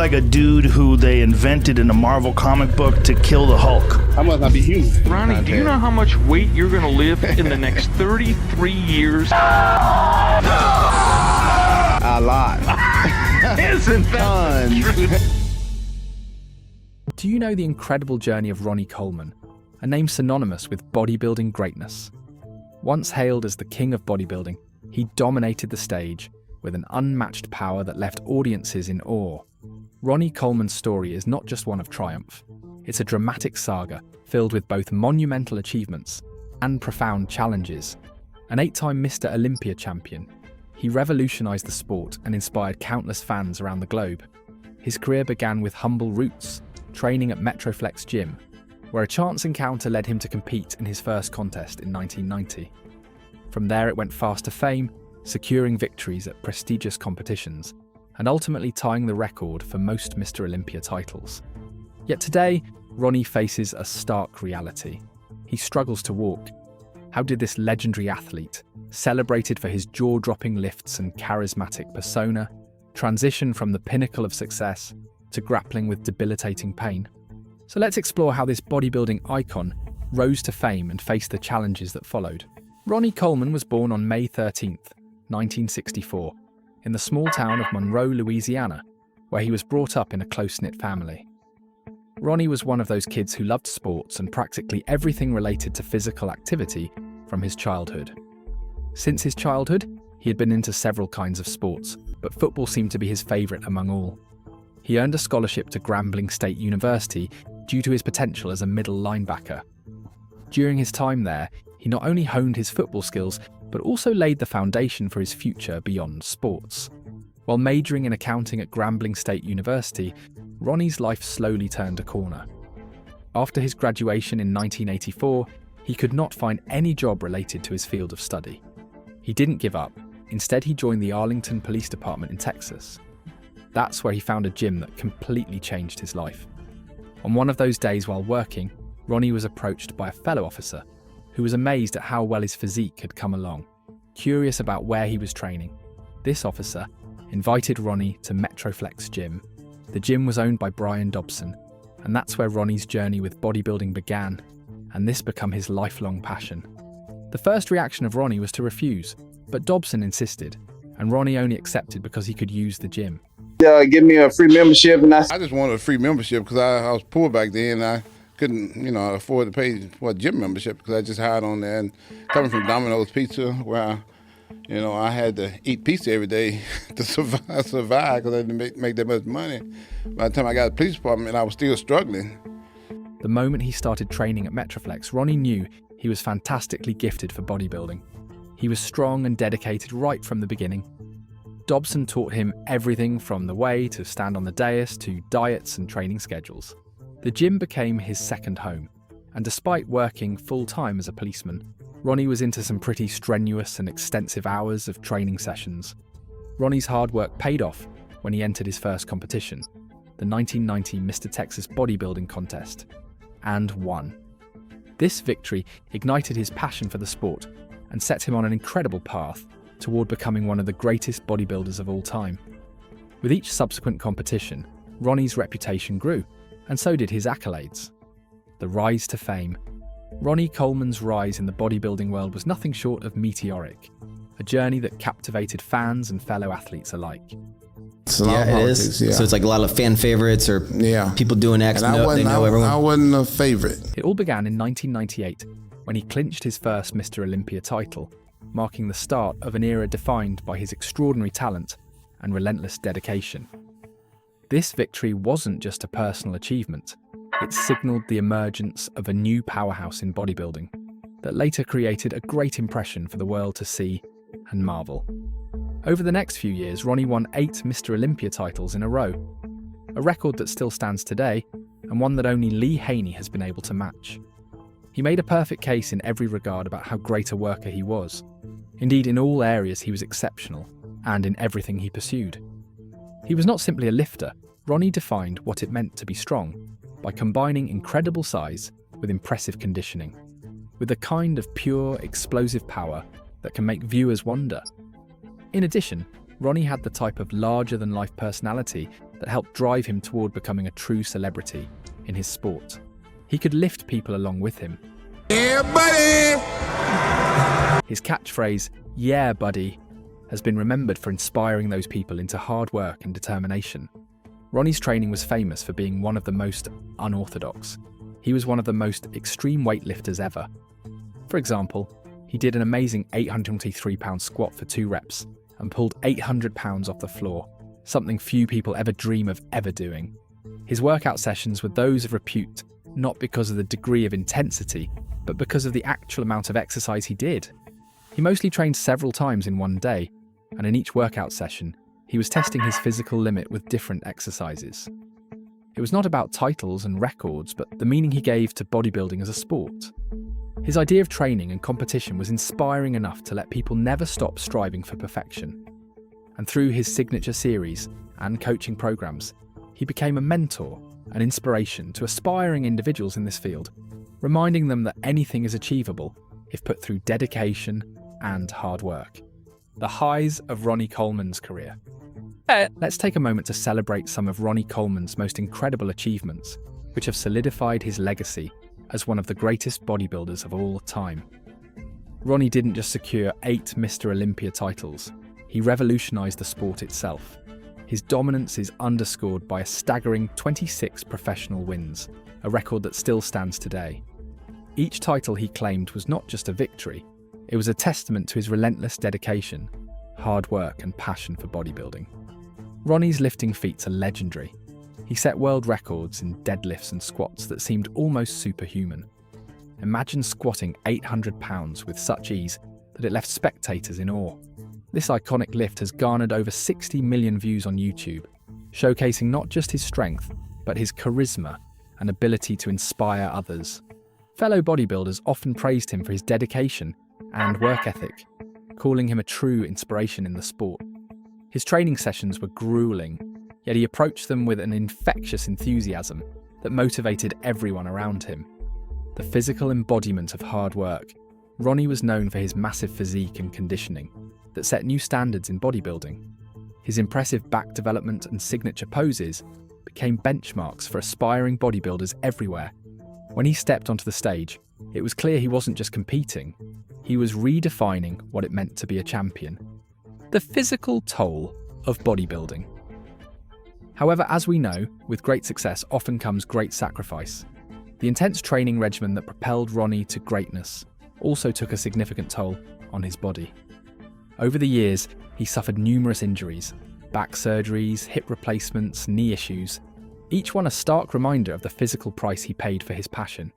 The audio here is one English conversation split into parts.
Like a dude who they invented in a Marvel comic book to kill the Hulk. I must not be human. Ronnie, do you know how much weight you're going to lift in the next 33 years? A lot. Isn't that the truth? Do you know the incredible journey of Ronnie Coleman, a name synonymous with bodybuilding greatness? Once hailed as the king of bodybuilding, he dominated the stage with an unmatched power that left audiences in awe. Ronnie Coleman's story is not just one of triumph. It's a dramatic saga filled with both monumental achievements and profound challenges. An 8-time Mr. Olympia champion, he revolutionized the sport and inspired countless fans around the globe. His career began with humble roots, training at Metroflex Gym, where a chance encounter led him to compete in his first contest in 1990. From there it went fast to fame, securing victories at prestigious competitions, and ultimately tying the record for most Mr. Olympia titles. Yet today, Ronnie faces a stark reality. He struggles to walk. How did this legendary athlete, celebrated for his jaw-dropping lifts and charismatic persona, transition from the pinnacle of success to grappling with debilitating pain? So let's explore how this bodybuilding icon rose to fame and faced the challenges that followed. Ronnie Coleman was born on May 13th, 1964, in the small town of Monroe, Louisiana, where he was brought up in a close-knit family. Ronnie was one of those kids who loved sports and practically everything related to physical activity from his childhood. Since his childhood, he had been into several kinds of sports, but football seemed to be his favourite among all. He earned a scholarship to Grambling State University due to his potential as a middle linebacker. During his time there, he not only honed his football skills, but also laid the foundation for his future beyond sports. While majoring in accounting at Grambling State University, Ronnie's life slowly turned a corner. After his graduation in 1984, he could not find any job related to his field of study. He didn't give up. Instead, he joined the Arlington Police Department in Texas. That's where he found a gym that completely changed his life. On one of those days while working, Ronnie was approached by a fellow officer who was amazed at how well his physique had come along. Curious about where he was training, this officer invited Ronnie to Metroflex Gym. The gym was owned by Brian Dobson, and that's where Ronnie's journey with bodybuilding began, and this became his lifelong passion. The first reaction of Ronnie was to refuse, but Dobson insisted, and Ronnie only accepted because he could use the gym. Give me a free membership, and I just wanted a free membership because I was poor back then. I couldn't, afford to pay for a gym membership because I just hired on there. And coming from Domino's Pizza, where I had to eat pizza every day to survive because I didn't make that much money. By the time I got to the police department, I was still struggling. The moment he started training at Metroflex, Ronnie knew he was fantastically gifted for bodybuilding. He was strong and dedicated right from the beginning. Dobson taught him everything from the way to stand on the dais to diets and training schedules. The gym became his second home, and despite working full-time as a policeman, Ronnie was into some pretty strenuous and extensive hours of training sessions. Ronnie's hard work paid off when he entered his first competition, the 1990 Mr. Texas Bodybuilding Contest, and won. This victory ignited his passion for the sport and set him on an incredible path toward becoming one of the greatest bodybuilders of all time. With each subsequent competition, Ronnie's reputation grew, and so did his accolades. The rise to fame. Ronnie Coleman's rise in the bodybuilding world was nothing short of meteoric, a journey that captivated fans and fellow athletes alike. It's a lot of politics, yeah. So it's like a lot of fan favorites or people doing X, and they know everyone. I wasn't a favorite. It all began in 1998 when he clinched his first Mr. Olympia title, marking the start of an era defined by his extraordinary talent and relentless dedication. This victory wasn't just a personal achievement, it signalled the emergence of a new powerhouse in bodybuilding that later created a great impression for the world to see and marvel. Over the next few years, Ronnie won 8 Mr. Olympia titles in a row, a record that still stands today and one that only Lee Haney has been able to match. He made a perfect case in every regard about how great a worker he was. Indeed, in all areas he was exceptional, and in everything he pursued. He was not simply a lifter. Ronnie defined what it meant to be strong by combining incredible size with impressive conditioning, with a kind of pure, explosive power that can make viewers wonder. In addition, Ronnie had the type of larger-than-life personality that helped drive him toward becoming a true celebrity in his sport. He could lift people along with him. Yeah, buddy! His catchphrase, "Yeah, buddy," has been remembered for inspiring those people into hard work and determination. Ronnie's training was famous for being one of the most unorthodox. He was one of the most extreme weightlifters ever. For example, he did an amazing 823-pound squat for 2 reps and pulled 800 pounds off the floor, something few people ever dream of ever doing. His workout sessions were those of repute, not because of the degree of intensity, but because of the actual amount of exercise he did. He mostly trained several times in one day, and in each workout session, he was testing his physical limit with different exercises. It was not about titles and records, but the meaning he gave to bodybuilding as a sport. His idea of training and competition was inspiring enough to let people never stop striving for perfection. And through his signature series and coaching programs, he became a mentor, an inspiration to aspiring individuals in this field, reminding them that anything is achievable if put through dedication and hard work. The highs of Ronnie Coleman's career. Let's take a moment to celebrate some of Ronnie Coleman's most incredible achievements, which have solidified his legacy as one of the greatest bodybuilders of all time. Ronnie didn't just secure 8 Mr. Olympia titles, he revolutionized the sport itself. His dominance is underscored by a staggering 26 professional wins, a record that still stands today. Each title he claimed was not just a victory, it was a testament to his relentless dedication, hard work, and passion for bodybuilding. Ronnie's lifting feats are legendary. He set world records in deadlifts and squats that seemed almost superhuman. Imagine squatting 800 pounds with such ease that it left spectators in awe. This iconic lift has garnered over 60 million views on YouTube, showcasing not just his strength, but his charisma and ability to inspire others. Fellow bodybuilders often praised him for his dedication and work ethic, calling him a true inspiration in the sport. His training sessions were grueling, yet he approached them with an infectious enthusiasm that motivated everyone around him. The physical embodiment of hard work, Ronnie was known for his massive physique and conditioning that set new standards in bodybuilding. His impressive back development and signature poses became benchmarks for aspiring bodybuilders everywhere. When he stepped onto the stage, it was clear he wasn't just competing, he was redefining what it meant to be a champion. The physical toll of bodybuilding. However, as we know, with great success often comes great sacrifice. The intense training regimen that propelled Ronnie to greatness also took a significant toll on his body. Over the years, he suffered numerous injuries, back surgeries, hip replacements, knee issues, each one a stark reminder of the physical price he paid for his passion.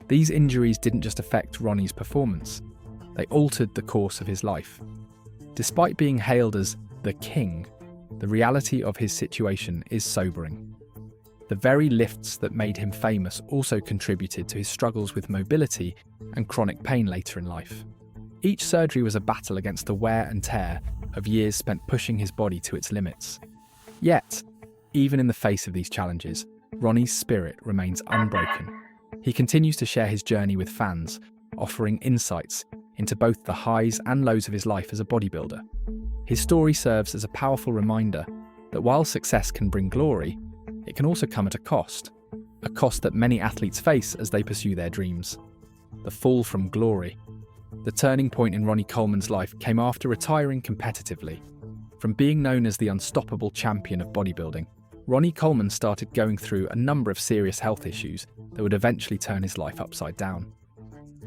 These injuries didn't just affect Ronnie's performance, they altered the course of his life. Despite being hailed as the king, the reality of his situation is sobering. The very lifts that made him famous also contributed to his struggles with mobility and chronic pain later in life. Each surgery was a battle against the wear and tear of years spent pushing his body to its limits. Yet, even in the face of these challenges, Ronnie's spirit remains unbroken. He continues to share his journey with fans, offering insights into both the highs and lows of his life as a bodybuilder. His story serves as a powerful reminder that while success can bring glory, it can also come at a cost that many athletes face as they pursue their dreams. The fall from glory. The turning point in Ronnie Coleman's life came after retiring competitively. From being known as the unstoppable champion of bodybuilding, Ronnie Coleman started going through a number of serious health issues that would eventually turn his life upside down.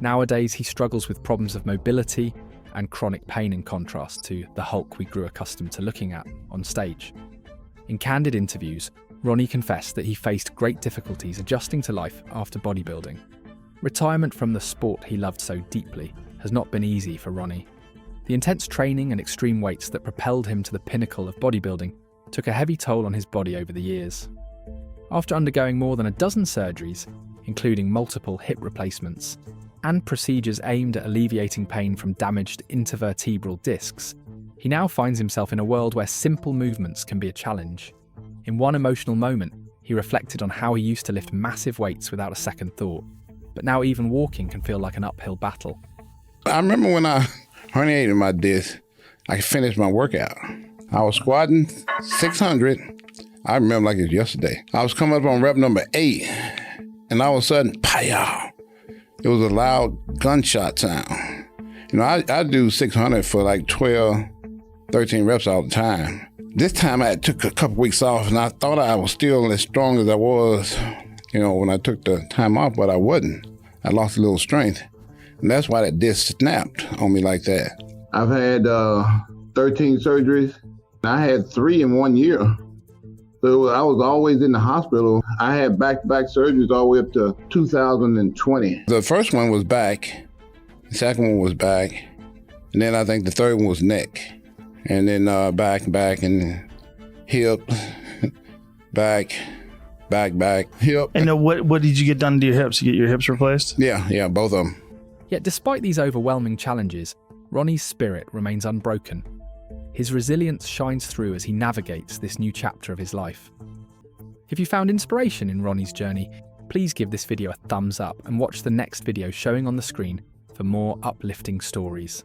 Nowadays, he struggles with problems of mobility and chronic pain in contrast to the Hulk we grew accustomed to looking at on stage. In candid interviews, Ronnie confessed that he faced great difficulties adjusting to life after bodybuilding. Retirement from the sport he loved so deeply has not been easy for Ronnie. The intense training and extreme weights that propelled him to the pinnacle of bodybuilding took a heavy toll on his body over the years. After undergoing more than a dozen surgeries, including multiple hip replacements, and procedures aimed at alleviating pain from damaged intervertebral discs, he now finds himself in a world where simple movements can be a challenge. In one emotional moment, he reflected on how he used to lift massive weights without a second thought, but now even walking can feel like an uphill battle. I remember when I herniated my disc, I finished my workout. I was squatting 600, I remember like it was yesterday. I was coming up on rep number 8, and all of a sudden, pow! It was a loud gunshot sound. You know, I do 600 for like 12, 13 reps all the time. This time I took a couple weeks off, and I thought I was still as strong as I was, you know, when I took the time off, but I wasn't. I lost a little strength, and that's why that disc snapped on me like that. I've had 13 surgeries. I had 3 in 1 year. So I was always in the hospital. I had back-to-back surgeries all the way up to 2020. The first one was back. The second one was back. And then I think the third one was neck. And then back, and hip, back, hip. And what did you get done to your hips? You get your hips replaced? Yeah, both of them. Yet despite these overwhelming challenges, Ronnie's spirit remains unbroken. His resilience shines through as he navigates this new chapter of his life. If you found inspiration in Ronnie's journey, please give this video a thumbs up and watch the next video showing on the screen for more uplifting stories.